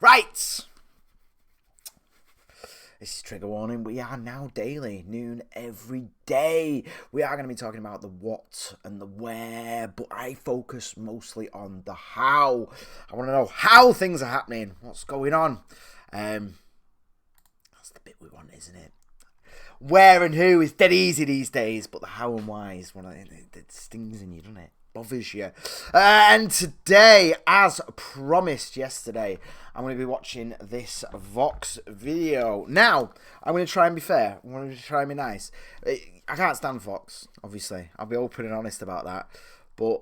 Right. This is trigger warning. We are now daily, noon every day. We are going to be talking about the what and the where, but I focus mostly on the how. I want to know how things are happening, what's going on. That's the bit we want, isn't it? Where and who is dead easy these days, but the how and why is one of it stings in you, doesn't it? Bothers you. And today, as promised yesterday, I'm going to be watching this Vox video. Now, I'm going to try and be fair. I'm going to try and be nice. I can't stand Vox, obviously. I'll be open and honest about that. But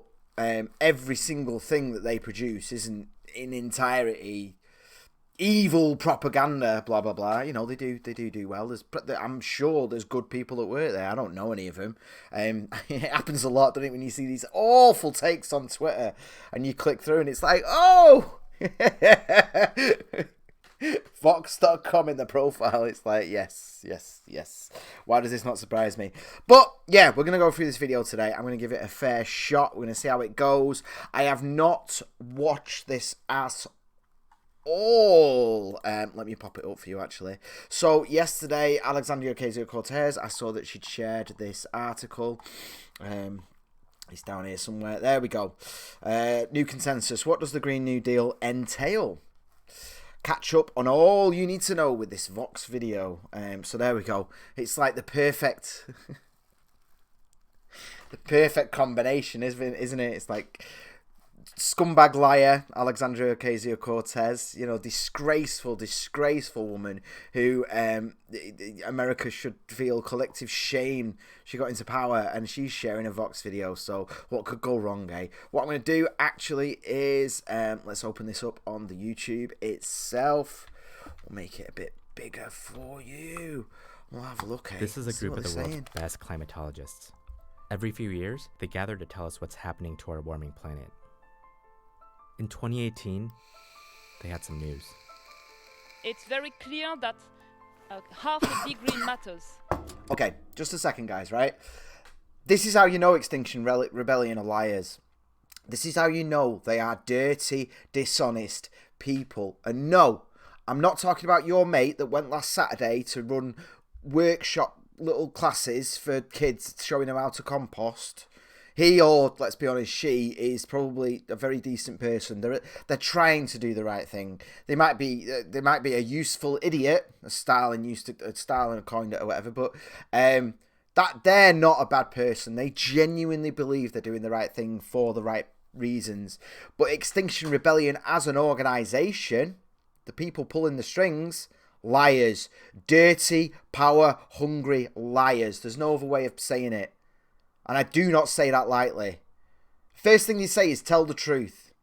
every single thing that they produce isn't in entirety evil propaganda, blah blah blah. You know, they do well. I'm sure there's good people that work there. I don't know any of them. It happens a lot, doesn't it, when you see these awful takes on Twitter and you click through and it's like, oh, Vox.com in the profile. It's like, yes. Why does this not surprise me? But yeah, we're gonna go through this video today. I'm gonna give it a fair shot. We're gonna see how it goes. I have not watched this at all. Let me pop it up for you actually. So yesterday, Alexandria Ocasio-Cortez, I saw that she'd shared this article. It's down here somewhere. There we go. New consensus. What does the Green New Deal entail? Catch up on all you need to know with this Vox video. So there we go. It's like the perfect combination, isn't it? It's like scumbag liar Alexandria Ocasio-Cortez, you know, disgraceful woman who America should feel collective shame she got into power, and she's sharing a Vox video. So what could go wrong, eh? What I'm going to do actually is let's open this up on the YouTube itself. We'll make it a bit bigger for you. We'll have a look, eh? This is a group of the world's best climatologists. Every few years, they gather to tell us what's happening to our warming planet. In 2018, they had some news. It's very clear that half a degree matters. Okay, just a second, guys, right? This is how you know Extinction Rebellion are liars. This is how you know they are dirty, dishonest people. And no, I'm not talking about your mate that went last Saturday to run workshop little classes for kids, showing them how to compost. He, or let's be honest, she is probably a very decent person. They're trying to do the right thing. They might be a useful idiot, as Stalin coined it or whatever. But that they're not a bad person. They genuinely believe they're doing the right thing for the right reasons. But Extinction Rebellion as an organisation, the people pulling the strings, liars, dirty, power-hungry liars. There's no other way of saying it. And I do not say that lightly. First thing you say is tell the truth.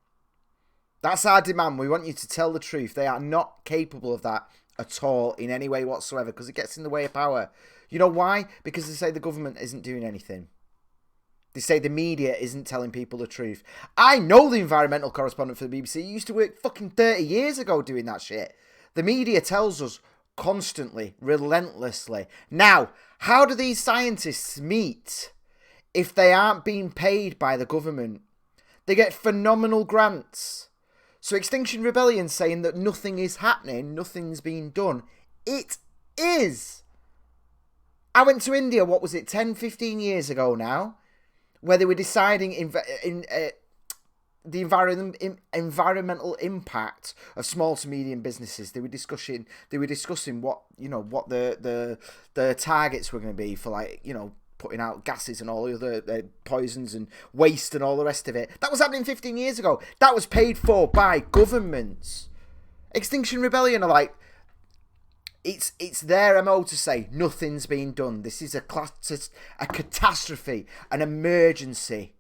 That's our demand. We want you to tell the truth. They are not capable of that at all in any way whatsoever, because it gets in the way of power. You know why? Because they say the government isn't doing anything. They say the media isn't telling people the truth. I know the environmental correspondent for the BBC. He used to work fucking 30 years ago doing that shit. The media tells us constantly, relentlessly. Now, how do these scientists meet if they aren't being paid by the government? They get phenomenal grants. So Extinction Rebellion saying that nothing is happening, nothing's being done. It is. I went to India, what was it, 10, 15 years ago now, where they were deciding the environmental impact of small to medium businesses. They were discussing what, you know, what the targets were going to be for, like, you know, putting out gases and all the other poisons and waste and all the rest of it. That was happening 15 years ago. That was paid for by governments. Extinction Rebellion are like, it's their MO to say nothing's being done. This is a catastrophe, an emergency.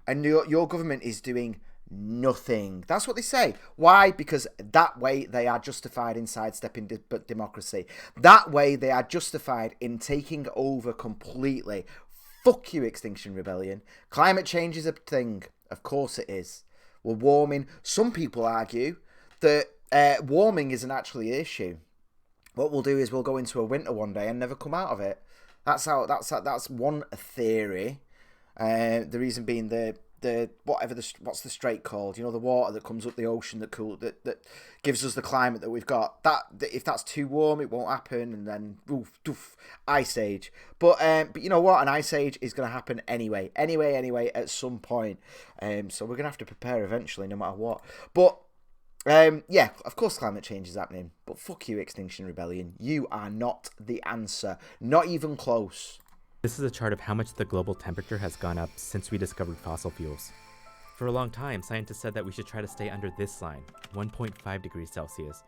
And your government is doing nothing. That's what they say. Why? Because that way they are justified in sidestepping democracy. That way they are justified in taking over completely. Fuck you, Extinction Rebellion. Climate change is a thing. Of course it is. We're warming. Some people argue that warming isn't actually an issue. What we'll do is we'll go into a winter one day and never come out of it. That's one theory. The reason being the what's the strait called? You know, the water that comes up the ocean that gives us the climate that we've got. That if that's too warm, it won't happen, and then ice age. But you know what? An ice age is going to happen anyway, at some point. So we're going to have to prepare eventually, no matter what. But yeah, of course climate change is happening. But fuck you, Extinction Rebellion. You are not the answer. Not even close. This is a chart of how much the global temperature has gone up since we discovered fossil fuels. For a long time, scientists said that we should try to stay under this line, 1.5 degrees Celsius.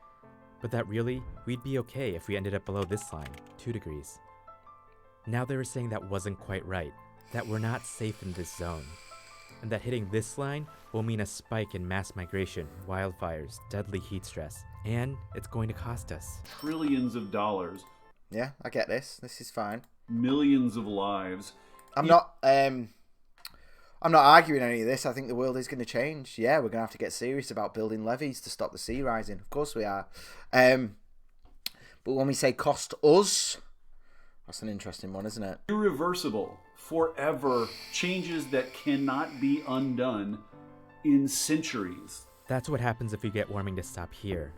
But that really, we'd be okay if we ended up below this line, 2 degrees. Now they were saying that wasn't quite right, that we're not safe in this zone, and that hitting this line will mean a spike in mass migration, wildfires, deadly heat stress, and it's going to cost us trillions of dollars. Yeah, I get this. This is fine. Millions of lives. I'm not arguing any of this. I think the world is going to change. Yeah, we're going to have to get serious about building levees to stop the sea rising. Of course we are. But when we say cost us, that's an interesting one, isn't it? Irreversible, forever, changes that cannot be undone in centuries. That's what happens if we get warming to stop here.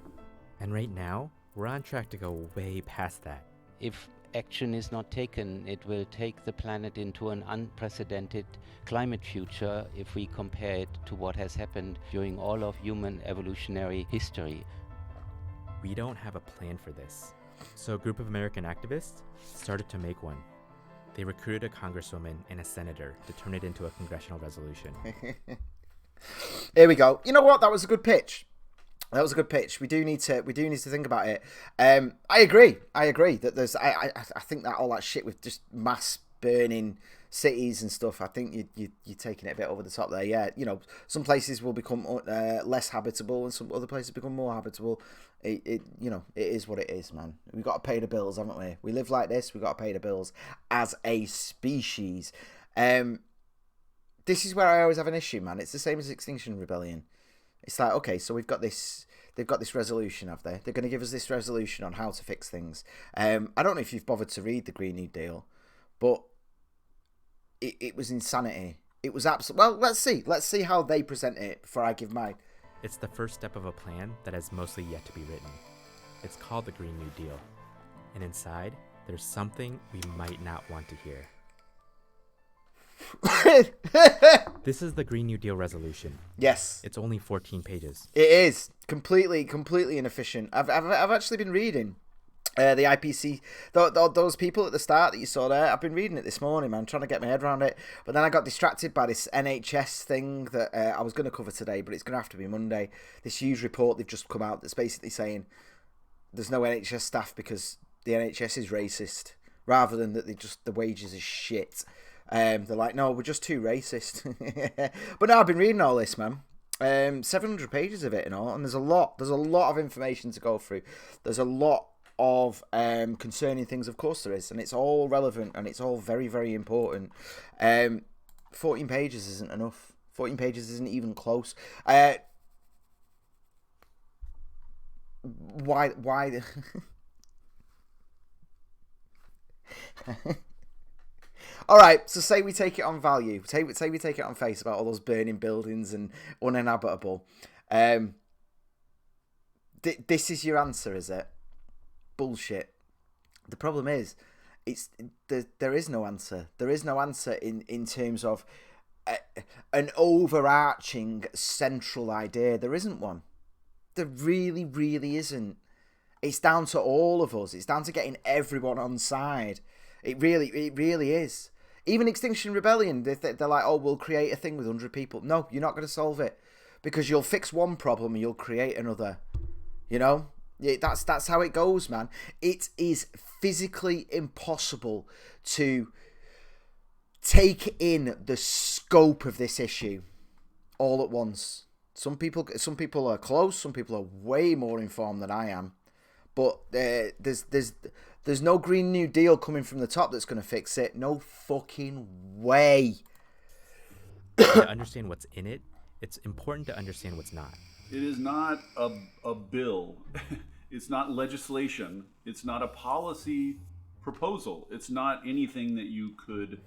And right now, we're on track to go way past that. If action is not taken, it will take the planet into an unprecedented climate future if we compare it to what has happened during all of human evolutionary history. We don't have a plan for this. So a group of American activists started to make one. They recruited a congresswoman and a senator to turn it into a congressional resolution. Here we go. You know what? That was a good pitch. That was a good pitch. We do need to think about it. I agree that there's. I think that all that shit with just mass burning cities and stuff. I think you're taking it a bit over the top there. Yeah, you know, some places will become less habitable and some other places become more habitable. It is what it is, man. We've got to pay the bills, haven't we? We live like this. We've got to pay the bills as a species. This is where I always have an issue, man. It's the same as Extinction Rebellion. It's like, okay, so they've got this resolution, have they? They're going to give us this resolution on how to fix things. I don't know if you've bothered to read the Green New Deal, but it was insanity. It was absolute. Well, let's see how they present it before I give mine. It's the first step of a plan that has mostly yet to be written. It's called the Green New Deal. And inside, there's something we might not want to hear. This is the Green New Deal resolution. Yes. It's only 14 pages. It is completely inefficient. I've actually been reading the IPC, those people at the start that you saw there. I've been reading it this morning, man, trying to get my head around it. But then I got distracted by this NHS thing that I was going to cover today, but it's going to have to be Monday. This huge report they've just come out that's basically saying there's no NHS staff because the NHS is racist, rather than that the wages are shit. They're like, no, we're just too racist. But no, I've been reading all this, man. 700 pages of it and all, and there's a lot of information to go through. There's a lot of concerning things, of course there is, and it's all relevant and it's all very, very important. 14 pages isn't enough. 14 pages isn't even close. Why all right, so say we take it on value. Say we take it on face about all those burning buildings and uninhabitable. This is your answer, is it? Bullshit. The problem is, there is no answer. There is no answer in terms of an overarching central idea. There isn't one. There really, really isn't. It's down to all of us. It's down to getting everyone on side. It really is. Even Extinction Rebellion, they're like, oh, we'll create a thing with 100 people. No, you're not going to solve it, because you'll fix one problem and you'll create another. You know, that's how it goes, man. It is physically impossible to take in the scope of this issue all at once. Some people are close. Some people are way more informed than I am. But there's no Green New Deal coming from the top that's going to fix it. No fucking way. To understand what's in it, it's important to understand what's not. It is not a bill. It's not legislation. It's not a policy proposal. It's not anything that you could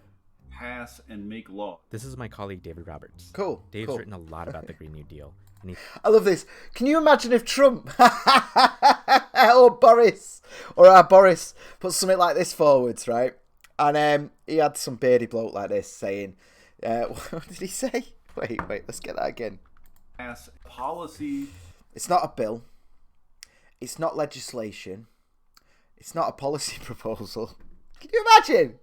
pass and make law. This is my colleague David Roberts. Cool. Dave's cool. written a lot about the Green New Deal, and he I love this. Can you imagine if Trump or Boris or our Boris put something like this forwards, right? And he had some beardy bloke like this saying, what did he say? Wait, let's get that again. Pass policy. It's not a bill. It's not legislation. It's not a policy proposal. Can you imagine?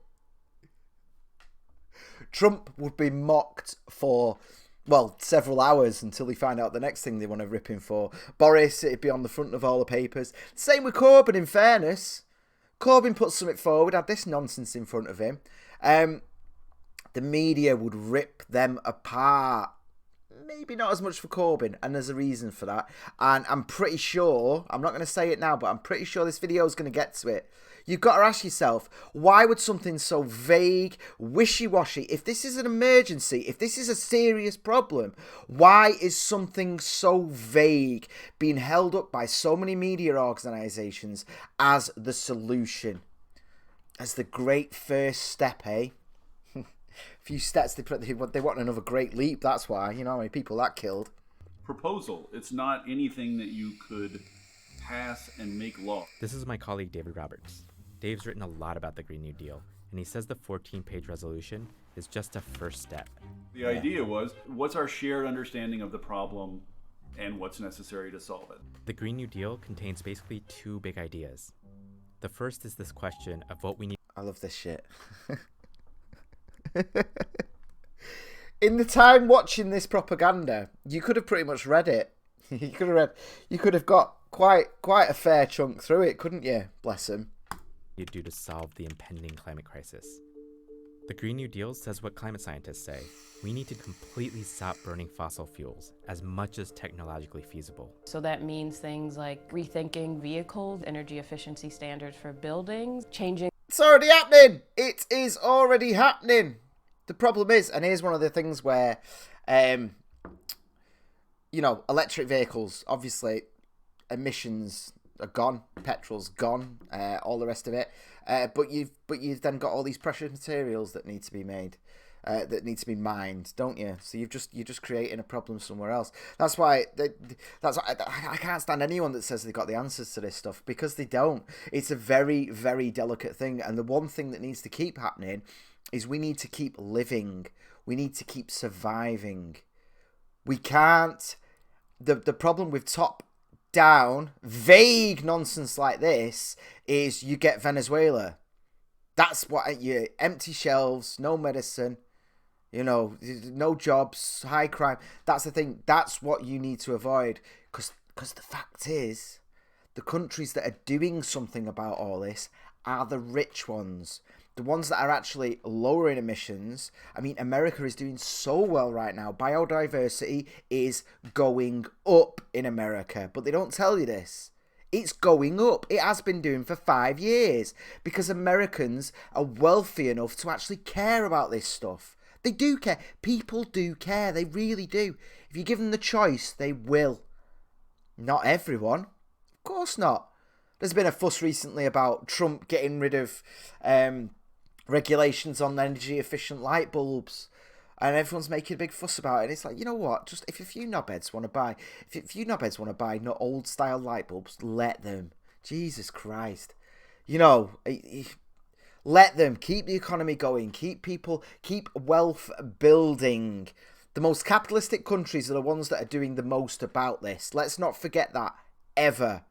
Trump would be mocked for, well, several hours until he find out the next thing they want to rip him for. Boris, it'd be on the front of all the papers. Same with Corbyn, in fairness. Corbyn put something forward, had this nonsense in front of him. The media would rip them apart. Maybe not as much for Corbyn, and there's a reason for that. And I'm pretty sure, I'm not going to say it now, but I'm pretty sure this video is going to get to it. You've got to ask yourself, why would something so vague, wishy-washy, if this is an emergency, if this is a serious problem, why is something so vague being held up by so many media organisations as the solution? As the great first step, eh? Few steps, they want another great leap, that's why. You know how many people that killed. Proposal. It's not anything that you could pass and make law. This is my colleague David Roberts. Dave's written a lot about the Green New Deal, and he says the 14-page resolution is just a first step. The idea was, what's our shared understanding of the problem and what's necessary to solve it? The Green New Deal contains basically two big ideas. The first is this question of what we need. I love this shit. In the time watching this propaganda, you could have pretty much read it. You could have got quite a fair chunk through it, couldn't you? Bless him. You do to solve the impending climate crisis. The Green New Deal says what climate scientists say. We need to completely stop burning fossil fuels as much as technologically feasible. So that means things like rethinking vehicles, energy efficiency standards for buildings, changing. It's already happening. It is already happening. The problem is, and here's one of the things where, electric vehicles, obviously, emissions are gone, petrol's gone, all the rest of it. But you've then got all these precious materials that need to be made, that need to be mined, don't you? So you're just creating a problem somewhere else. That's why I can't stand anyone that says they've got the answers to this stuff, because they don't. It's a very, very delicate thing, and the one thing that needs to keep happening is we need to keep living. We need to keep surviving. We can't. The problem with top-down, vague nonsense like this is you get Venezuela. That's what you empty shelves, no medicine, no jobs, high crime. That's the thing. That's what you need to avoid. Because the fact is, the countries that are doing something about all this are the rich ones. The ones that are actually lowering emissions. I mean, America is doing so well right now. Biodiversity is going up in America, but they don't tell you this. It's going up. It has been doing for 5 years because Americans are wealthy enough to actually care about this stuff. They do care. People do care. They really do. If you give them the choice, they will. Not everyone. Of course not. There's been a fuss recently about Trump getting rid of regulations on energy efficient light bulbs, and everyone's making a big fuss about it. And it's like, you know what, just if a few knobheads want to buy not old style light bulbs, let them. Jesus Christ, let them. Keep the economy going, keep wealth building. The most capitalistic countries are the ones that are doing the most about this. Let's not forget that. Ever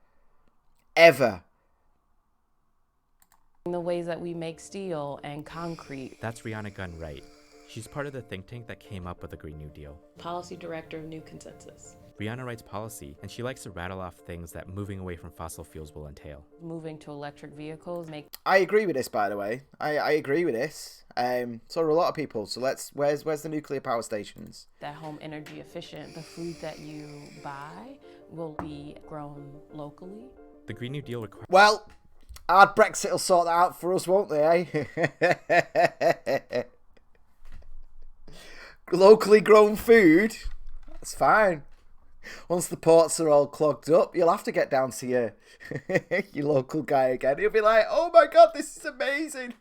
The ways that we make steel and concrete. That's Rihanna Gunn Wright. She's part of the think tank that came up with the Green New Deal. Policy Director of New Consensus. Rihanna writes policy, and she likes to rattle off things that moving away from fossil fuels will entail. Moving to electric vehicles make. I agree with this, by the way. I agree with this. So are a lot of people. So where's the nuclear power stations? That home energy efficient. The food that you buy will be grown locally. The Green New Deal requires. Well, hard Brexit will sort that out for us, won't they, eh? Locally grown food, that's fine. Once the ports are all clogged up, you'll have to get down to your local guy again. He'll be like, oh my god, this is amazing.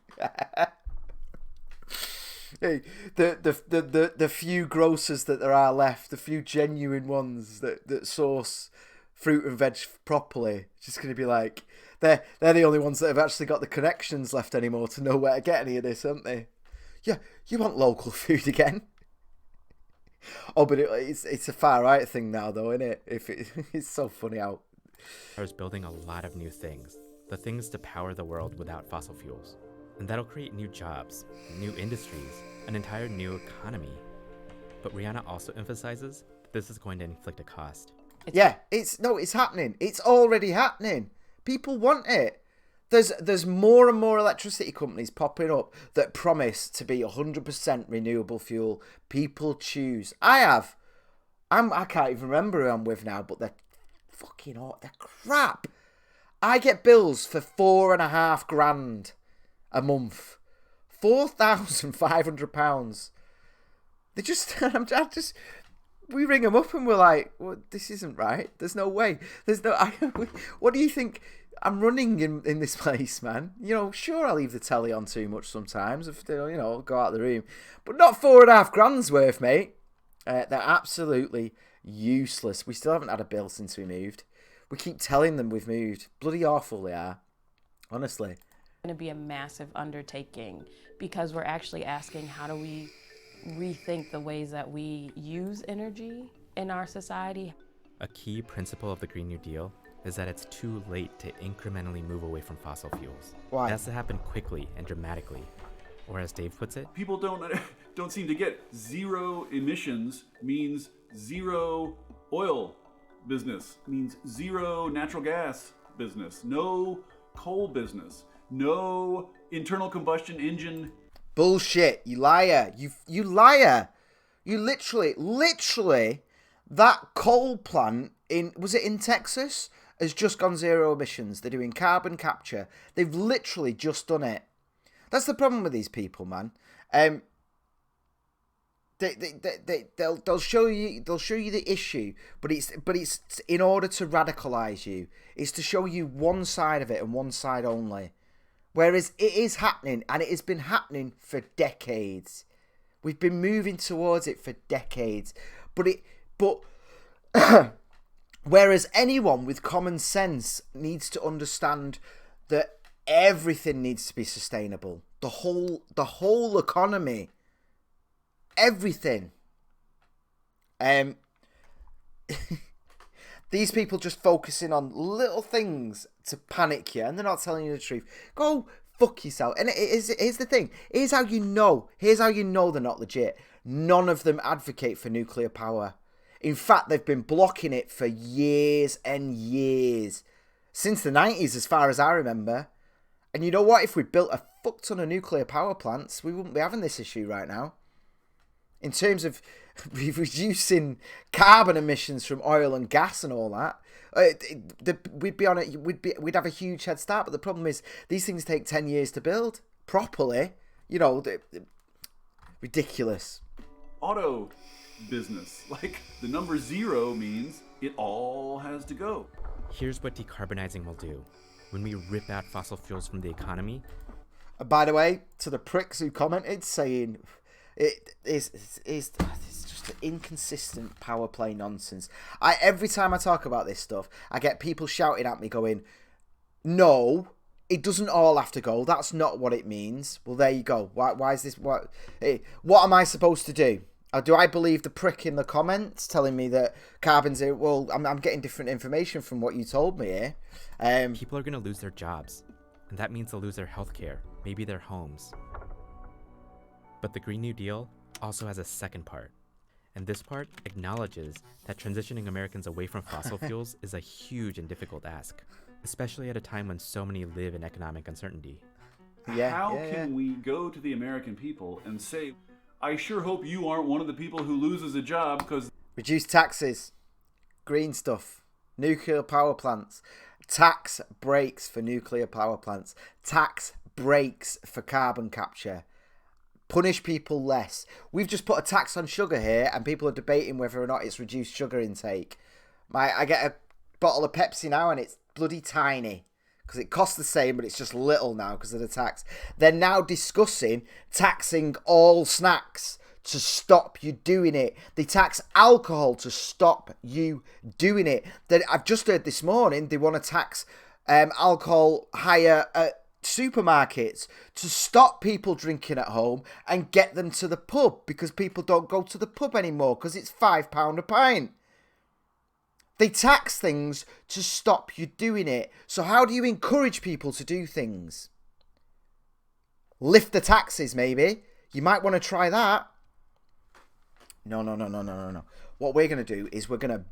Hey, the few grocers that there are left, the few genuine ones that source fruit and veg properly, just going to be like, they're the only ones that have actually got the connections left anymore to know where to get any of this, aren't they? Yeah, you want local food again? Oh, but it's a far right thing now, though, isn't it? It's so funny how. I was building a lot of new things, the things to power the world without fossil fuels. And that'll create new jobs, new industries, an entire new economy. But Rihanna also emphasizes that this is going to inflict a cost. It's happening. It's already happening. People want it. There's more and more electricity companies popping up that promise to be 100% renewable fuel. People choose. I can't even remember who I'm with now, but they're fucking hot. They're crap. I get bills for £4,500 a month. £4,500. They just, we ring them up and we're like, well, this isn't right. There's no way. What do you think? I'm running in this place, man. You know, sure, I leave the telly on too much sometimes if they, go out of the room, but not £4,500 worth, mate. They're absolutely useless. We still haven't had a bill since we moved. We keep telling them we've moved. Bloody awful they are, honestly. It's going to be a massive undertaking because we're actually asking how do we rethink the ways that we use energy in our society. A key principle of the Green New Deal is that it's too late to incrementally move away from fossil fuels. Why? It has to happen quickly and dramatically. Or as Dave puts it, People don't seem to get zero emissions means zero oil business, means zero natural gas business, no coal business, no internal combustion engine. Bullshit, you liar. You liar. You literally, that coal plant was it in Texas? Has just gone zero emissions. They're doing carbon capture. They've literally just done it. That's the problem with these people, man. They'll show you the issue, but it's in order to radicalize you. It's to show you one side of it and one side only. Whereas it is happening, and it has been happening for decades. We've been moving towards it for decades, but whereas anyone with common sense needs to understand that everything needs to be sustainable. The whole economy. Everything. These people just focusing on little things to panic you, and they're not telling you the truth. Go fuck yourself. And here's the thing. Here's how you know they're not legit. None of them advocate for nuclear power. In fact, they've been blocking it for years and years. Since the 90s, as far as I remember. And you know what? If we built a fuck ton of nuclear power plants, we wouldn't be having this issue right now. In terms of reducing carbon emissions from oil and gas and all that, we'd be on it. We'd have a huge head start. But the problem is, these things take 10 years to build properly. Ridiculous. Auto business, like the number zero means it all has to go. here's what decarbonizing will do. When we rip out fossil fuels from the economy. And by the way, to the pricks who commented saying it's just an inconsistent power play nonsense. Every time I talk about this stuff, I get people shouting at me going, no, it doesn't all have to go. That's not what it means. Well, there you go. Why is this? What am I supposed to do? Do I believe the prick in the comments telling me that carbon's... Well, I'm getting different information from what you told me here. People are going to lose their jobs, and that means they'll lose their healthcare, maybe their homes. But the Green New Deal also has a second part, and this part acknowledges that transitioning Americans away from fossil fuels is a huge and difficult ask, especially at a time when so many live in economic uncertainty. How can we go to the American people and say, I sure hope you aren't one of the people who loses a job because... Reduce taxes, green stuff, nuclear power plants, tax breaks for nuclear power plants, tax breaks for carbon capture, punish people less. We've just put a tax on sugar here and people are debating whether or not it's reduced sugar intake. I get a bottle of Pepsi now and it's bloody tiny because it costs the same, but it's just little now because of the tax. They're now discussing taxing all snacks to stop you doing it. They tax alcohol to stop you doing it. Then I've just heard this morning they want to tax alcohol higher at supermarkets to stop people drinking at home and get them to the pub, because people don't go to the pub anymore because it's £5 a pint. They tax things to stop you doing it. So how do you encourage people to do things? Lift the taxes, maybe. You might want to try that. No. What we're going to do is we're going to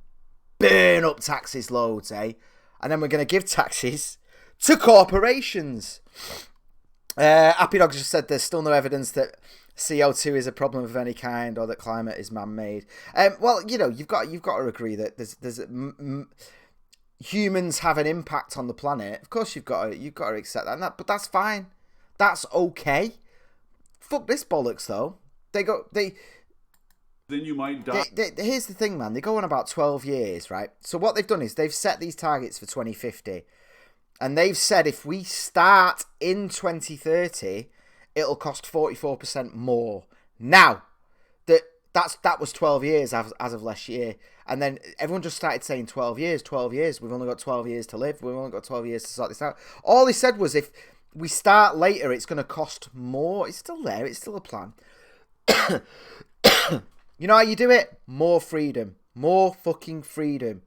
burn up taxes loads, eh? And then we're going to give taxes to corporations. Happy Dogs just said there's still no evidence that CO2 is a problem of any kind or that climate is man-made. Well, you know, you've got to agree that there's humans have an impact on the planet. Of course, you've got to accept that, but that's fine. That's okay. Fuck this bollocks though. Then you might die. Here's the thing, man. They go on about 12 years, right? So what they've done is they've set these targets for 2050. And they've said if we start in 2030, it'll cost 44% more. Now, that was 12 years as of last year. And then everyone just started saying 12 years. We've only got 12 years to live. We've only got 12 years to sort this out. All they said was if we start later, it's going to cost more. It's still there. It's still a plan. You know how you do it? More freedom. More fucking freedom.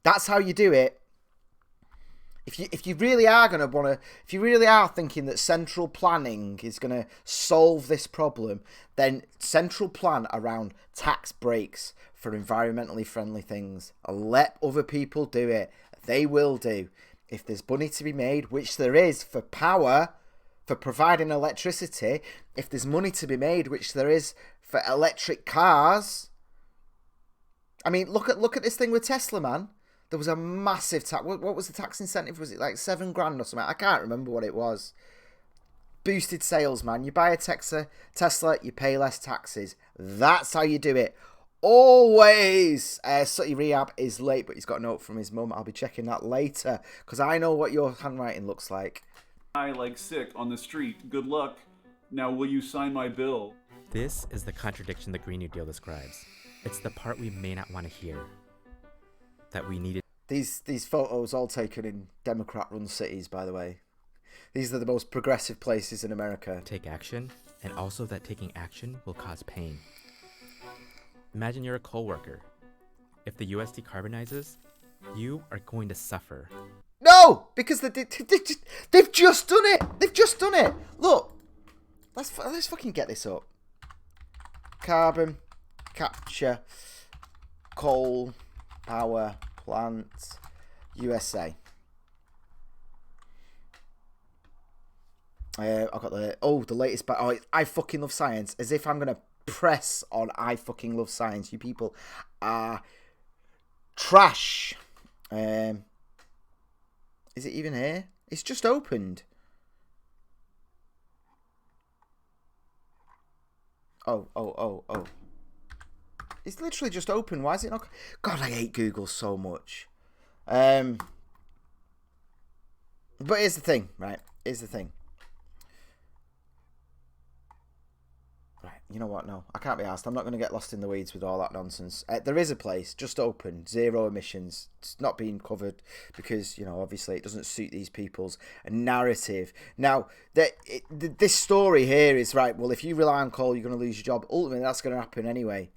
That's how you do it. If you really are going to want to, if you really are thinking that central planning is going to solve this problem, then central plan around tax breaks for environmentally friendly things. Let other people do it. They will do. If there's money to be made, which there is for power, for providing electricity, if there's money to be made, which there is for electric cars. I mean, look at this thing with Tesla, man. There was a massive tax. What was the tax incentive? Was it like $7,000 or something? I can't remember what it was. Boosted sales, man. You buy a Tesla, you pay less taxes. That's how you do it. Always. Sutty Rehab is late, but he's got a note from his mum. I'll be checking that later because I know what your handwriting looks like. I like sick on the street. Good luck. Now, will you sign my bill? This is the contradiction the Green New Deal describes. It's the part we may not want to hear. That we needed. These photos all taken in Democrat-run cities, by the way. These are the most progressive places in America. Take action, and also that taking action will cause pain. Imagine you're a coal worker. If the US decarbonizes, you are going to suffer. No, because they've just done it. They've just done it. Look, let's fucking get this up. Carbon capture, coal power plant, USA. I've got the latest. I fucking love science. As if I'm gonna press on. I fucking love science. You people are trash. Is it even here? It's just opened. Oh. It's literally just open. Why is it not? God, I hate Google so much. But here's the thing, right? Right, you know what? No, I can't be asked. I'm not going to get lost in the weeds with all that nonsense. There is a place, just open, zero emissions. It's not being covered because, you know, obviously it doesn't suit these people's narrative. Now, this story here is, right, well, if you rely on coal, you're going to lose your job. Ultimately, that's going to happen anyway.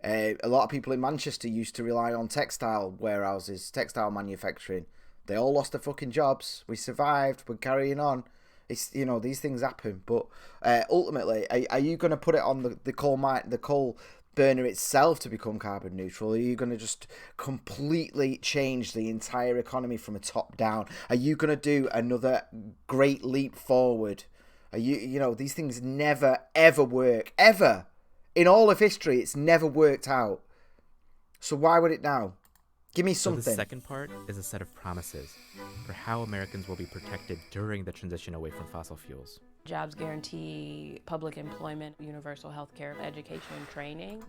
A lot of people in Manchester used to rely on textile warehouses, textile manufacturing. They all lost their fucking jobs. We survived. We're carrying on. It's, you know, these things happen. But ultimately, are you going to put it on the coal burner itself to become carbon neutral? Are you going to just completely change the entire economy from a top down? Are you going to do another great leap forward? Are you know, these things never ever work, ever. In all of history, it's never worked out. So why would it now? Give me something. So the second part is a set of promises for how Americans will be protected during the transition away from fossil fuels. Jobs guarantee, public employment, universal health care, education, and training.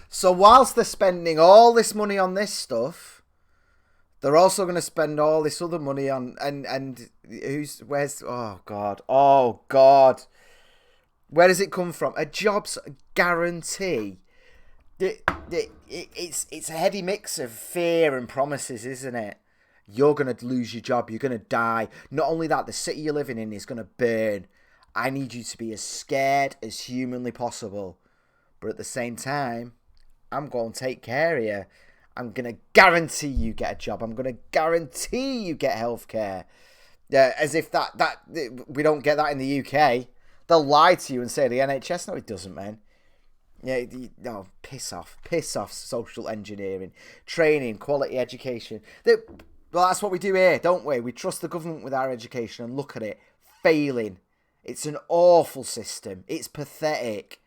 So whilst they're spending all this money on this stuff, They're also going to spend all this other money on and oh God, where does it come from? A job's guarantee. It's a heady mix of fear and promises, isn't it? You're going to lose your job. You're going to die. Not only that, the city you're living in is going to burn. I need you to be as scared as humanly possible. But at the same time, I'm going to take care of you. I'm going to guarantee you get a job. I'm going to guarantee you get healthcare. As if that we don't get that in the UK. They'll lie to you and say the NHS. No, it doesn't, man. Yeah, no, piss off, social engineering, training, quality education. Well, that's what we do here, don't we? We trust the government with our education and look at it, failing. It's an awful system. It's pathetic.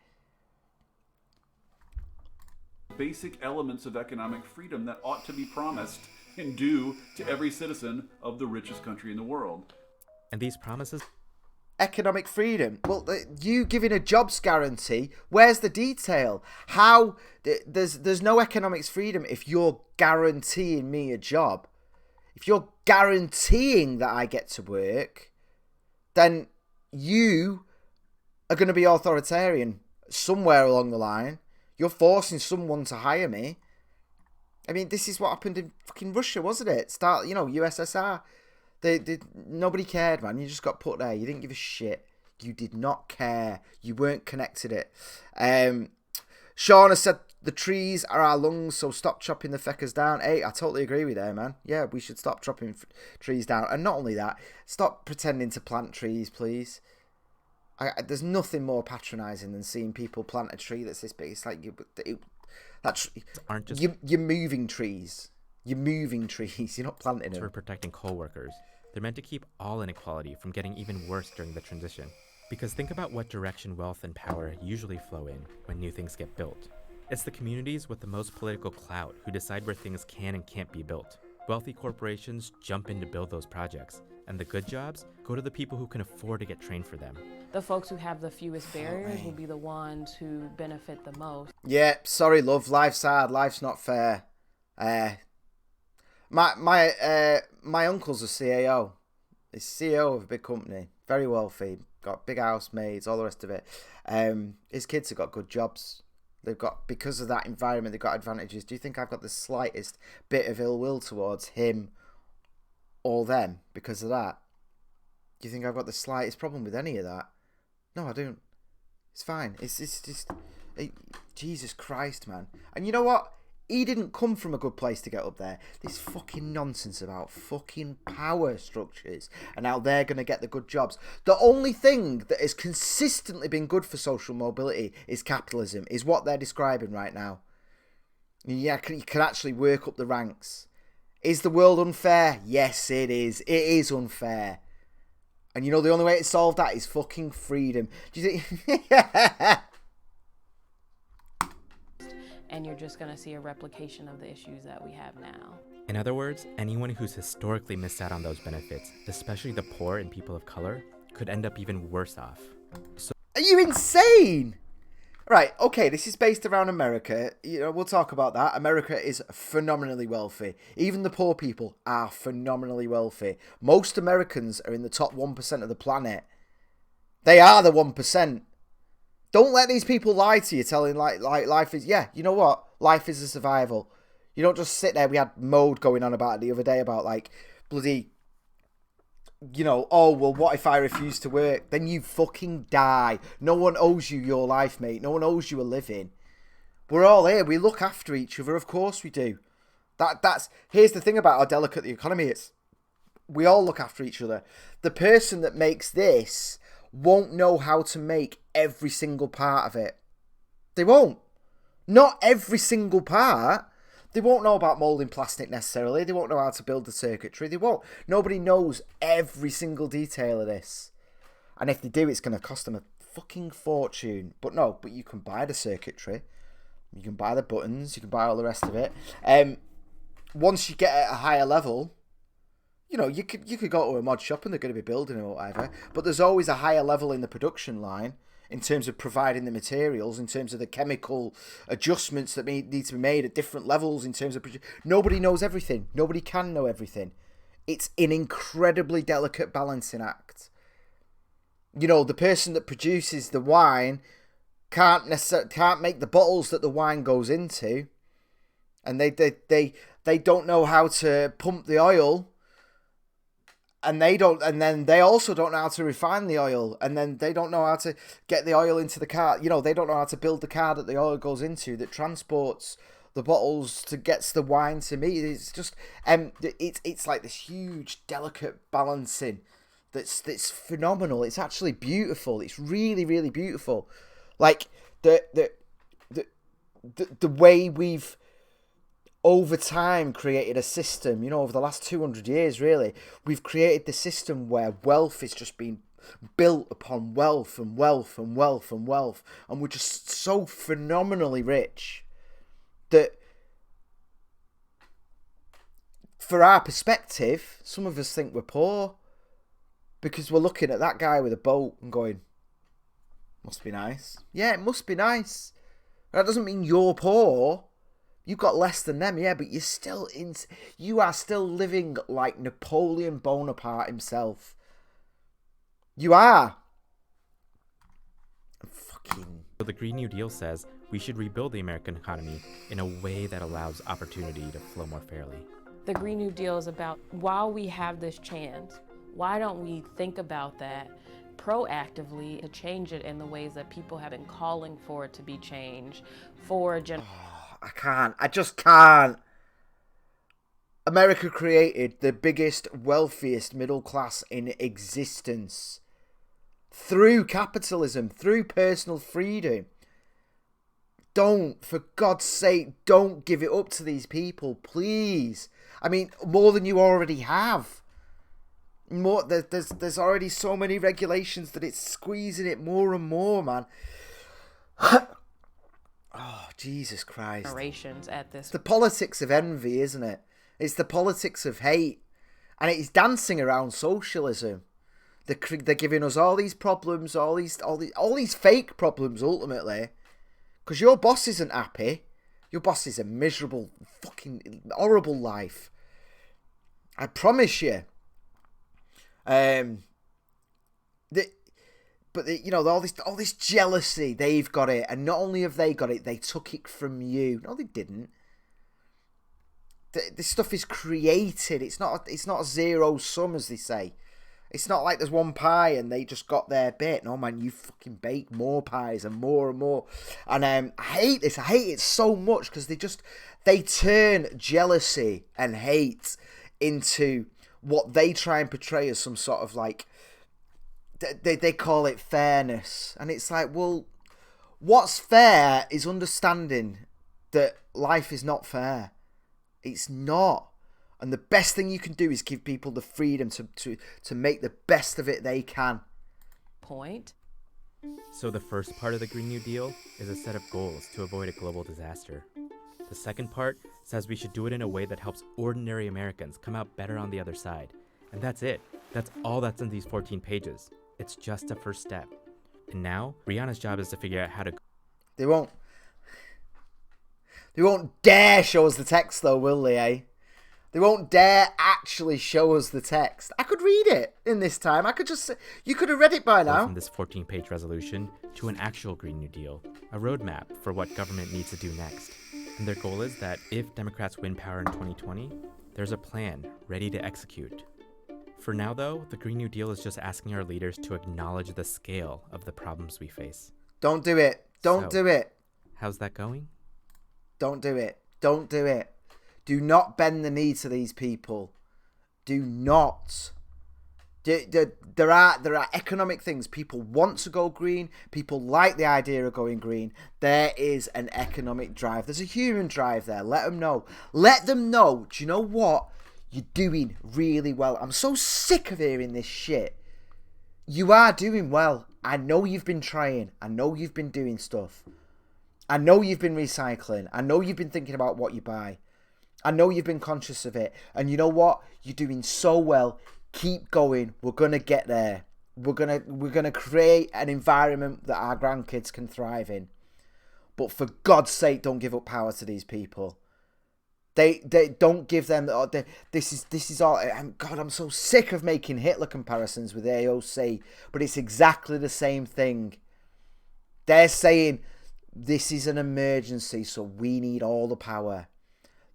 Basic elements of economic freedom that ought to be promised and due to every citizen of the richest country in the world. And these promises... Economic freedom. Well, you giving a jobs guarantee, where's the detail? How? There's no economics freedom if you're guaranteeing me a job. If you're guaranteeing that I get to work, then you are going to be authoritarian somewhere along the line. You're forcing someone to hire me. I mean, this is what happened in fucking Russia, wasn't it? USSR. Nobody cared, man. You just got put there. You didn't give a shit. You did not care. You weren't connected it. Sean has said the trees are our lungs, so stop chopping the feckers down. Hey, I totally agree with you, man. Yeah, we should stop chopping trees down. And not only that, stop pretending to plant trees, please. There's nothing more patronising than seeing people plant a tree that's this big. It's like you're moving trees. You're moving trees. You're not planting them. For protecting coal workers. They're meant to keep all inequality from getting even worse during the transition. Because think about what direction wealth and power usually flow in when new things get built. It's the communities with the most political clout who decide where things can and can't be built. Wealthy corporations jump in to build those projects, and the good jobs go to the people who can afford to get trained for them. The folks who have the fewest barriers will be the ones who benefit the most. Yeah, sorry, love. Life's hard. Life's not fair. My uncle's a CAO. He's CEO of a big company, very wealthy, got big housemaids, all the rest of it. His kids have got good jobs. They've got, because of that environment, they've got advantages. Do you think I've got the slightest bit of ill will towards him or them because of that? Do you think I've got the slightest problem with any of that? No, I don't. It's fine. It's just Jesus Christ, man. And you know what? He didn't come from a good place to get up there. This fucking nonsense about fucking power structures and how they're going to get the good jobs. The only thing that has consistently been good for social mobility is capitalism, is what they're describing right now. Yeah, you can actually work up the ranks. Is the world unfair? Yes, it is. It is unfair. And you know the only way to solve that is fucking freedom. Do you think... And you're just going to see a replication of the issues that we have now. In other words, anyone who's historically missed out on those benefits, especially the poor and people of color, could end up even worse off. So, are you insane? Right, okay, this is based around America. You know, we'll talk about that. America is phenomenally wealthy. Even the poor people are phenomenally wealthy. Most Americans are in the top 1% of the planet. They are the 1%. Don't let these people lie to you, telling like life is... Yeah, you know what? Life is a survival. You don't just sit there. We had Mode going on about it the other day about like bloody... You know, oh, well, what if I refuse to work? Then you fucking die. No one owes you your life, mate. No one owes you a living. We're all here. We look after each other. Of course we do. That's... Here's the thing about how delicate the economy is. We all look after each other. The person that makes this won't know how to make every single part of it. They won't. Not every single part. They won't know about moulding plastic necessarily. They won't know how to build the circuitry. They won't. Nobody knows every single detail of this. And if they do, it's going to cost them a fucking fortune. But you can buy the circuitry. You can buy the buttons. You can buy all the rest of it. Once you get at a higher level... You know, you could go to a mod shop and they're going to be building it or whatever, but there's always a higher level in the production line. in terms of providing the materials, in terms of the chemical adjustments that need to be made at different levels, in terms of... Nobody knows everything. Nobody can know everything. It's an incredibly delicate balancing act. You know, the person that produces the wine can't make the bottles that the wine goes into, and they don't know how to pump the oil, and then they also don't know how to refine the oil, and then they don't know how to get the oil into the car. You know, they don't know how to build the car that the oil goes into, that transports the bottles to gets the wine to me. It's just it's like this huge delicate balancing that's phenomenal. It's actually beautiful. It's really, really beautiful. Like the way we've over time created a system, you know, over the last 200 years, really, we've created the system where wealth is just being built upon wealth and wealth and wealth and wealth, and we're just so phenomenally rich that for our perspective, some of us think we're poor because we're looking at that guy with a boat and going, must be nice. Yeah, it must be nice. That doesn't mean you're poor. You've got less than them, yeah, but you are still living like Napoleon Bonaparte himself. You are. So the Green New Deal says we should rebuild the American economy in a way that allows opportunity to flow more fairly. The Green New Deal is about, while we have this chance, why don't we think about that proactively to change it in the ways that people have been calling for it to be changed for I just can't. America created the biggest, wealthiest middle class in existence through capitalism, through personal freedom. Don't, for God's sake, don't give it up to these people, please. I mean, more than you already have. There's already so many regulations that it's squeezing it more and more, man. Oh, Jesus Christ. Generations at this. It's the politics of envy, isn't it? It's the politics of hate. And it's dancing around socialism. They're giving us all these problems, all these fake problems, ultimately. Because your boss isn't happy. Your boss is a miserable, fucking horrible life. I promise you. You know, all this jealousy, they've got it, and not only have they got it, they took it from you. No, they didn't. This stuff is created. It's not a zero sum, as they say. It's not like there's one pie and they just got their bit. No, man, you fucking bake more pies and more and more. And I hate this. I hate it so much because they turn jealousy and hate into what they try and portray as some sort of like, they call it fairness. And it's like, well, what's fair is understanding that life is not fair. It's not. And the best thing you can do is give people the freedom to make the best of it they can. Point. So the first part of the Green New Deal is a set of goals to avoid a global disaster. The second part says we should do it in a way that helps ordinary Americans come out better on the other side. And that's it. That's all that's in these 14 pages. It's just a first step. And now, Rihanna's job is to figure out how to... They won't dare show us the text though, will they, eh? They won't dare actually show us the text. I could read it in this time. You could have read it by now. From this 14-page resolution to an actual Green New Deal, a roadmap for what government needs to do next. And their goal is that if Democrats win power in 2020, there's a plan ready to execute. For now, though, the Green New Deal is just asking our leaders to acknowledge the scale of the problems we face. Don't do it. Don't do it. How's that going? Don't do it. Don't do it. Do not bend the knee to these people. Do not. There are economic things. People want to go green. People like the idea of going green. There is an economic drive. There's a human drive there. Let them know. Let them know. Do you know what? You're doing really well. I'm so sick of hearing this shit. You are doing well. I know you've been trying. I know you've been doing stuff. I know you've been recycling. I know you've been thinking about what you buy. I know you've been conscious of it. And you know what? You're doing so well. Keep going. We're going to get there. We're gonna create an environment that our grandkids can thrive in. But for God's sake, don't give up power to these people. They don't give them. This is all. God, I'm so sick of making Hitler comparisons with AOC, but it's exactly the same thing. They're saying this is an emergency, so we need all the power.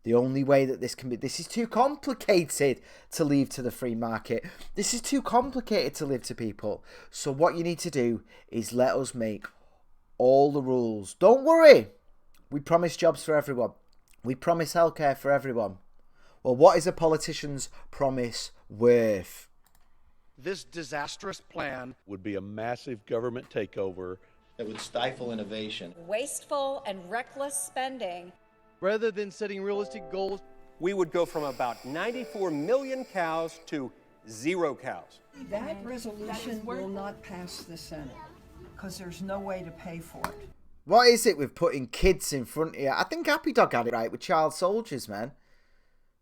The only way that this can be... This is too complicated to leave to the free market. This is too complicated to leave to people. So what you need to do is let us make all the rules. Don't worry. We promise jobs for everyone. We promise healthcare for everyone. Well, what is a politician's promise worth? This disastrous plan would be a massive government takeover that would stifle innovation. Wasteful and reckless spending. Rather than setting realistic goals, we would go from about 94 million cows to 0 cows. That resolution will not pass the Senate because there's no way to pay for it. What is it with putting kids in front of you? I think Happy Dog had it right with child soldiers, man.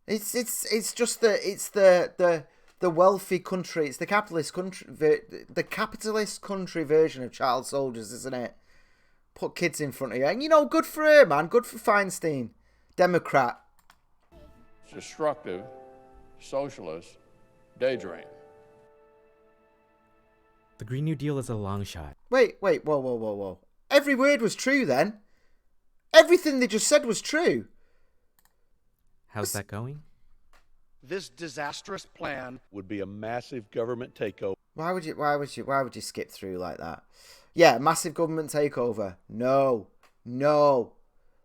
It's just the wealthy country, it's the capitalist country version of child soldiers, isn't it? Put kids in front of you. And, good for her, man. Good for Feinstein. Democrat. Destructive, socialist, daydream. The Green New Deal is a long shot. Wait. Whoa. Every word was true then. Everything they just said was true. How's that going? This disastrous plan would be a massive government takeover. Why would you skip through like that? Yeah, massive government takeover. No.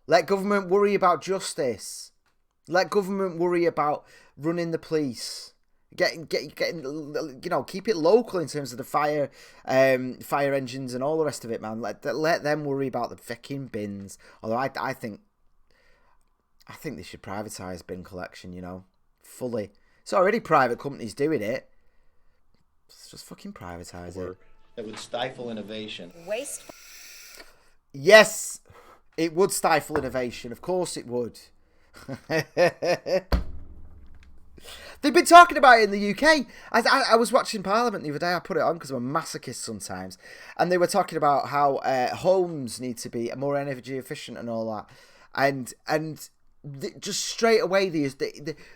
Let government worry about justice. Let government worry about running the police. Getting, keep it local in terms of the fire engines and all the rest of it, man. Let them worry about the fucking bins. Although I think they should privatise bin collection, fully. It's already private companies doing it. Let's just fucking privatise it. That would stifle innovation. Wasteful. Yes, it would stifle innovation. Of course it would. They've been talking about it in the UK. I was watching Parliament the other day. I put it on because I'm a masochist sometimes. And they were talking about how homes need to be more energy efficient and all that. And just straight away,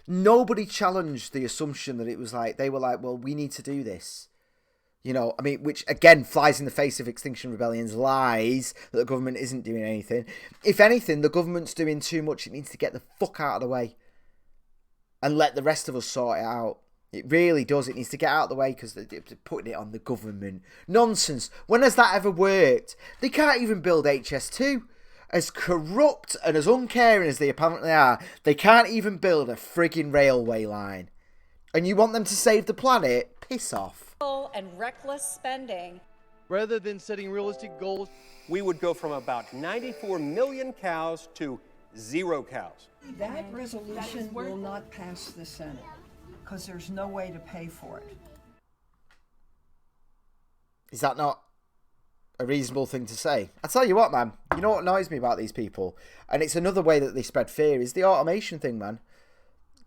nobody challenged the assumption that it was like, they were like, well, we need to do this. Which again flies in the face of Extinction Rebellion's lies that the government isn't doing anything. If anything, the government's doing too much. It needs to get the fuck out of the way and let the rest of us sort it out. It really does. It needs to get out of the way because they're putting it on the government. Nonsense. When has that ever worked? They can't even build HS2. As corrupt and as uncaring as they apparently are, they can't even build a frigging railway line. And you want them to save the planet? Piss off. And reckless spending. Rather than setting realistic goals, we would go from about 94 million cows to 0 cows. That resolution will not pass the Senate because there's no way to pay for it. Is that not a reasonable thing to say? I tell you what, man. You know what annoys me about these people? And it's another way that they spread fear is the automation thing, man.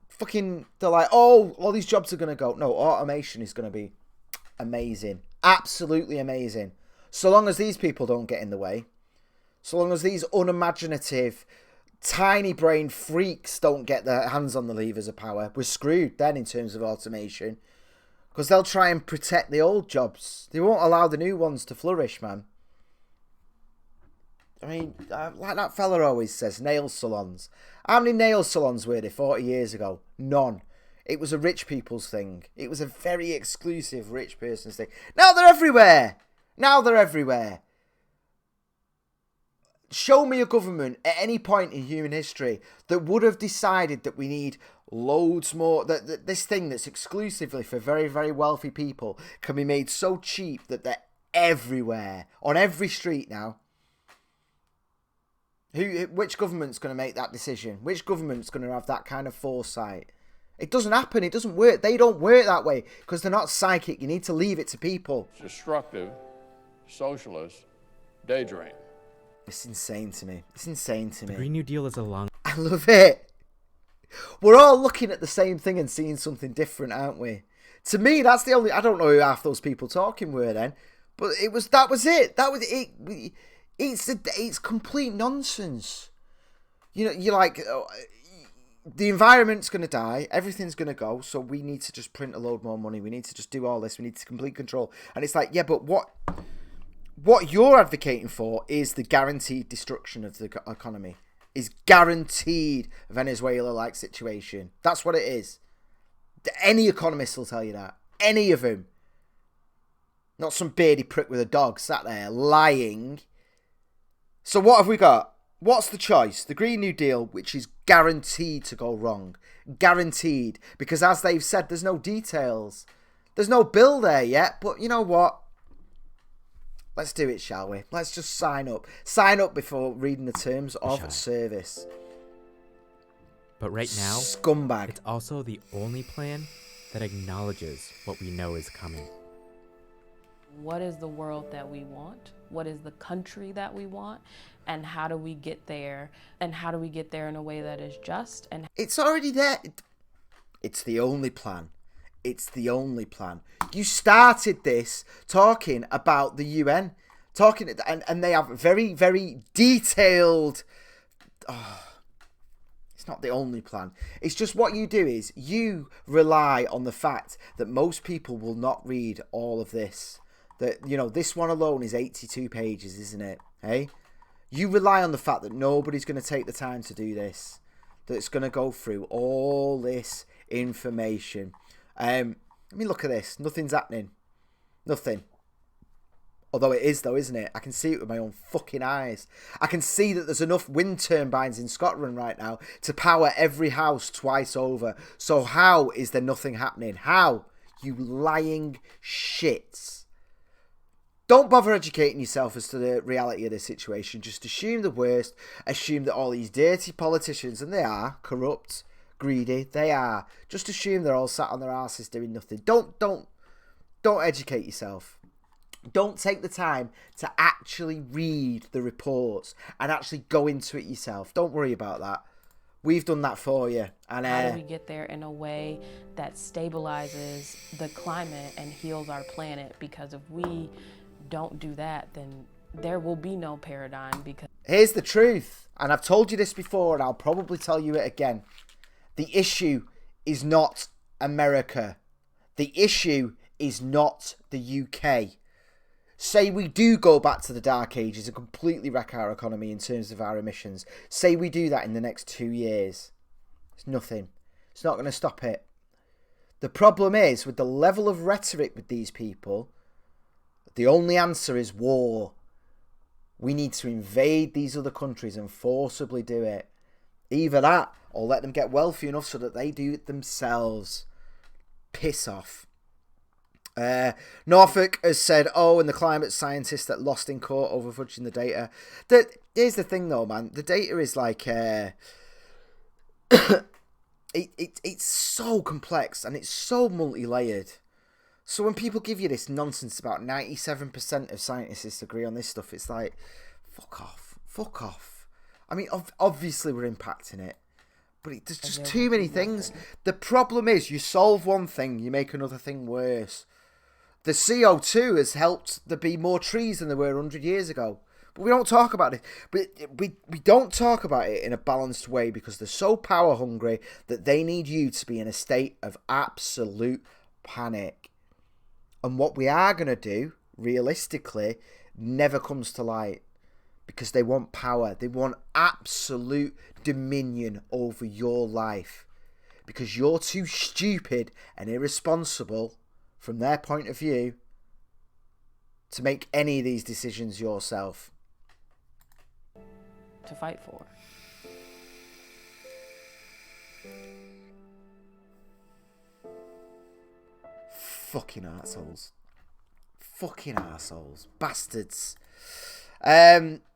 Fucking, they're like, oh, all these jobs are going to go. No, automation is going to be amazing. Absolutely amazing. So long as these people don't get in the way. So long as these unimaginative, tiny brain freaks don't get their hands on the levers of power, we're screwed then in terms of automation. Because they'll try and protect the old jobs. They won't allow the new ones to flourish, man. I mean, like that fella always says, nail salons. How many nail salons were there 40 years ago? None. It was a rich people's thing. It was a very exclusive rich person's thing. Now they're everywhere. Show me a government at any point in human history that would have decided that we need loads more, that this thing that's exclusively for very, very wealthy people can be made so cheap that they're everywhere, on every street now. Which government's going to make that decision? Which government's going to have that kind of foresight? It doesn't happen. It doesn't work. They don't work that way because they're not psychic. You need to leave it to people. Destructive, socialist, daydream. It's insane to me. The Green New Deal is a long... I love it. We're all looking at the same thing and seeing something different, aren't we? To me, that's the only. I don't know who half those people talking were then, but that was it. That was it. It's complete nonsense. You know, you're like, the environment's going to die, everything's going to go, so we need to just print a load more money. We need to just do all this. We need to complete control. And it's like, yeah, but what you're advocating for is the guaranteed destruction of the economy. Is guaranteed Venezuela-like situation. That's what it is. Any economist will tell you that. Any of them. Not some beardy prick with a dog sat there lying. So what have we got? What's the choice? The Green New Deal, which is guaranteed to go wrong. Guaranteed. Because as they've said, there's no details. There's no bill there yet. But you know what? Let's do it, shall we? Let's just sign up. Sign up before reading the terms of service. But right now, scumbag. It's also the only plan that acknowledges what we know is coming. What is the world that we want? What is the country that we want? And how do we get there? And how do we get there in a way that is just? And it's already there. It's the only plan. It's the only plan. You started this talking about the UN, and they have very, very detailed. It's not the only plan. It's just what you do is you rely on the fact that most people will not read all of this. That, you know, this one alone is 82 pages, isn't it? Hey, you rely on the fact that nobody's going to take the time to do this. That it's going to go through all this information. I mean, look at this. Nothing's happening. Nothing. Although it is, though, isn't it? I can see it with my own fucking eyes. I can see that there's enough wind turbines in Scotland right now to power every house twice over. So how is there nothing happening? How? You lying shits. Don't bother educating yourself as to the reality of the situation. Just assume the worst. Assume that all these dirty politicians, and they are corrupt, greedy, they are. Just assume they're all sat on their asses doing nothing. Don't educate yourself. Don't take the time to actually read the reports and actually go into it yourself. Don't worry about that. We've done that for you. And how do we get there in a way that stabilizes the climate and heals our planet? Because if we don't do that, then there will be no paradigm. Because here's the truth, and I've told you this before, and I'll probably tell you it again. The issue is not America. The issue is not the UK. Say we do go back to the dark ages and completely wreck our economy in terms of our emissions. Say we do that in the next 2 years. It's nothing. It's not going to stop it. The problem is, with the level of rhetoric with these people, the only answer is war. We need to invade these other countries and forcibly do it. Either that, or let them get wealthy enough so that they do it themselves. Piss off. Norfolk has said, and the climate scientists that lost in court over fudging the data. Here's the thing though, man. The data is like it's so complex and it's so multi-layered. So when people give you this nonsense about 97% of scientists agree on this stuff, it's like, fuck off. I mean, obviously we're impacting it, but there's just too many things. The problem is, you solve one thing, you make another thing worse. The CO2 has helped there be more trees than there were 100 years ago. But we don't talk about it. But we don't talk about it in a balanced way because they're so power hungry that they need you to be in a state of absolute panic. And what we are going to do, realistically, never comes to light. Because they want power. They want absolute dominion over your life. Because you're too stupid and irresponsible, from their point of view, to make any of these decisions yourself. To fight for. Fucking arseholes. Bastards.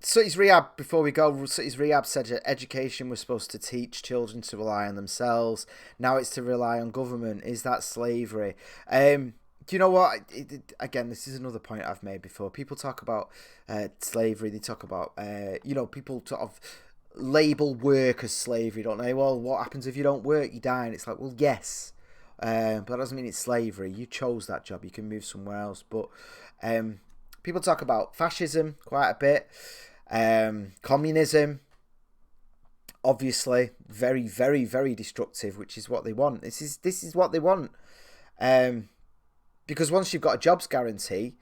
Cities Rehab, before we go, Cities Rehab said that education was supposed to teach children to rely on themselves. Now it's to rely on government. Is that slavery? Do you know what? Again, this is another point I've made before. People talk about slavery. They talk about, people sort of label work as slavery, don't they? Well, what happens if you don't work? You die. And it's like, well, yes. But that doesn't mean it's slavery. You chose that job. You can move somewhere else. But people talk about fascism quite a bit. Communism, obviously, very, very, very destructive, which is what they want. This is what they want. Because once you've got a jobs guarantee,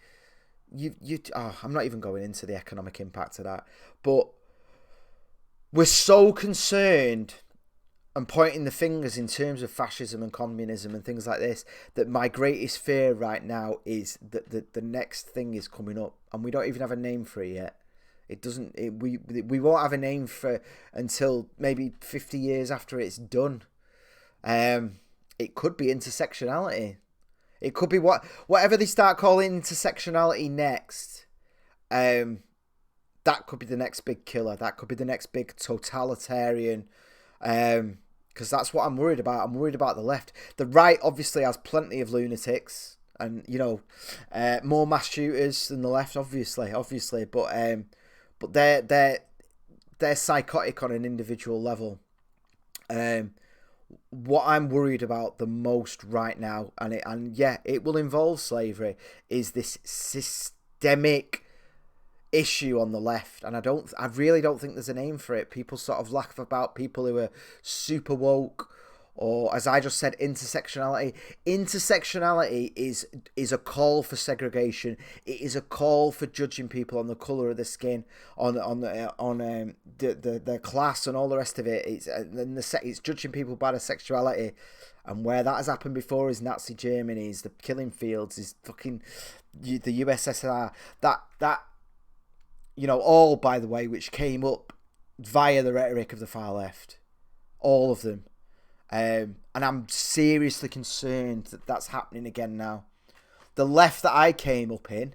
I'm not even going into the economic impact of that. But we're so concerned and pointing the fingers in terms of fascism and communism and things like this, that my greatest fear right now is that the next thing is coming up, and we don't even have a name for it yet. We won't have a name for until maybe 50 years after it's done. It could be intersectionality. It could be whatever they start calling intersectionality next. That could be the next big killer. That could be the next big totalitarian. Because that's what I'm worried about. I'm worried about the left. The right obviously has plenty of lunatics, and more mass shooters than the left, obviously. But they're psychotic on an individual level. What I'm worried about the most right now, and it will involve slavery, is this systemic issue on the left, and I really don't think there's a name for it. People sort of laugh about people who are super woke, or as I just said, intersectionality. Intersectionality is a call for segregation. It is a call for judging people on the color of the skin, on the class, and all the rest of it. It's judging people by their sexuality, and where that has happened before is Nazi Germany, is the killing fields, is fucking the USSR. That. All, by the way, which came up via the rhetoric of the far left. All of them. And I'm seriously concerned that that's happening again now. The left that I came up in,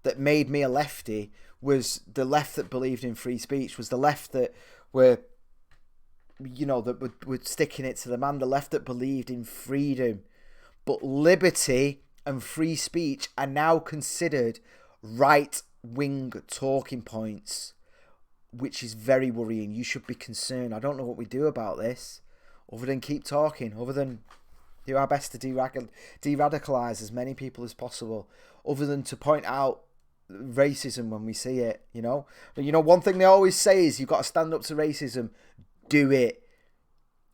that made me a lefty, was the left that believed in free speech, was the left that were, that were sticking it to the man, the left that believed in freedom. But liberty and free speech are now considered right-wing talking points, which is very worrying. You should be concerned. I don't know what we do about this, other than keep talking, other than do our best to de-radicalise as many people as possible, other than to point out racism when we see it, But one thing they always say is you've got to stand up to racism. Do it.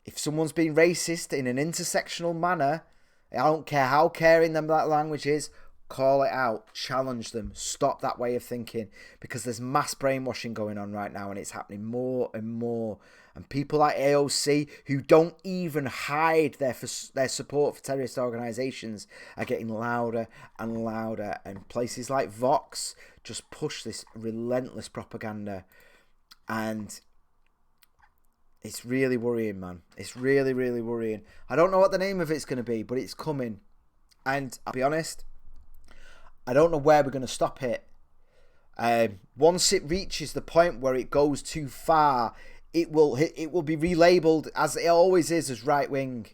If someone's being racist in an intersectional manner, I don't care how caring that language is, call it out, challenge them, stop that way of thinking, because there's mass brainwashing going on right now, and it's happening more and more. And people like AOC, who don't even hide their support for terrorist organisations, are getting louder and louder. And places like Vox just push this relentless propaganda. And it's really worrying, man. It's really, really worrying. I don't know what the name of it's going to be, but it's coming. And I'll be honest, I don't know where we're going to stop it. Once it reaches the point where it goes too far, it will be relabeled, as it always is, as right wing,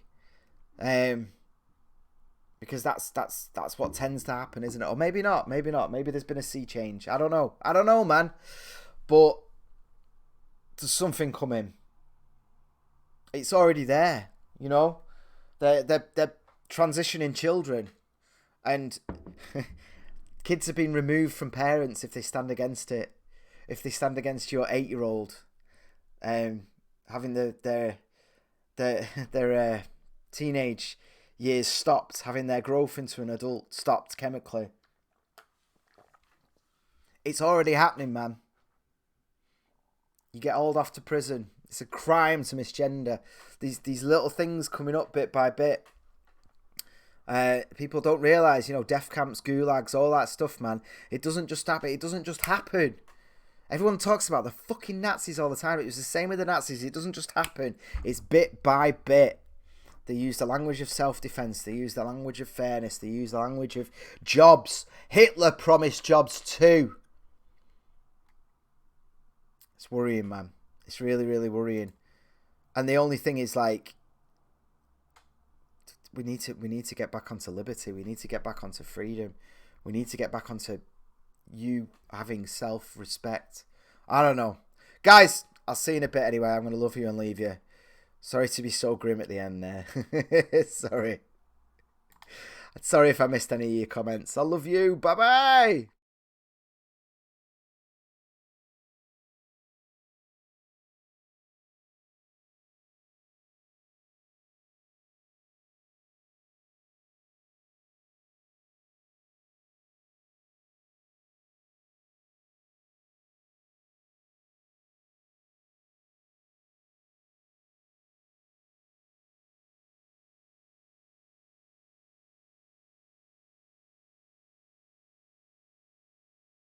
because that's what tends to happen, isn't it? Or maybe not. Maybe there's been a sea change. I don't know, man. But there's something coming. It's already there. They're transitioning children, and kids have been removed from parents if they stand against it. If they stand against your 8-year-old. Having their teenage years stopped, having their growth into an adult stopped chemically. It's already happening, man. You get hauled off to prison. It's a crime to misgender. These little things coming up bit by bit. People don't realise, death camps, gulags, all that stuff, man. It doesn't just happen. Everyone talks about the fucking Nazis all the time. It was the same with the Nazis. It doesn't just happen. It's bit by bit. They use the language of self-defense. They use the language of fairness. They use the language of jobs. Hitler promised jobs too. It's worrying, man. It's really, really worrying. And the only thing is, we need to get back onto liberty. We need to get back onto freedom. We need to get back onto you having self-respect. I don't know. Guys, I'll see you in a bit anyway. I'm going to love you and leave you. Sorry to be so grim at the end there. Sorry. Sorry if I missed any of your comments. I love you. Bye bye.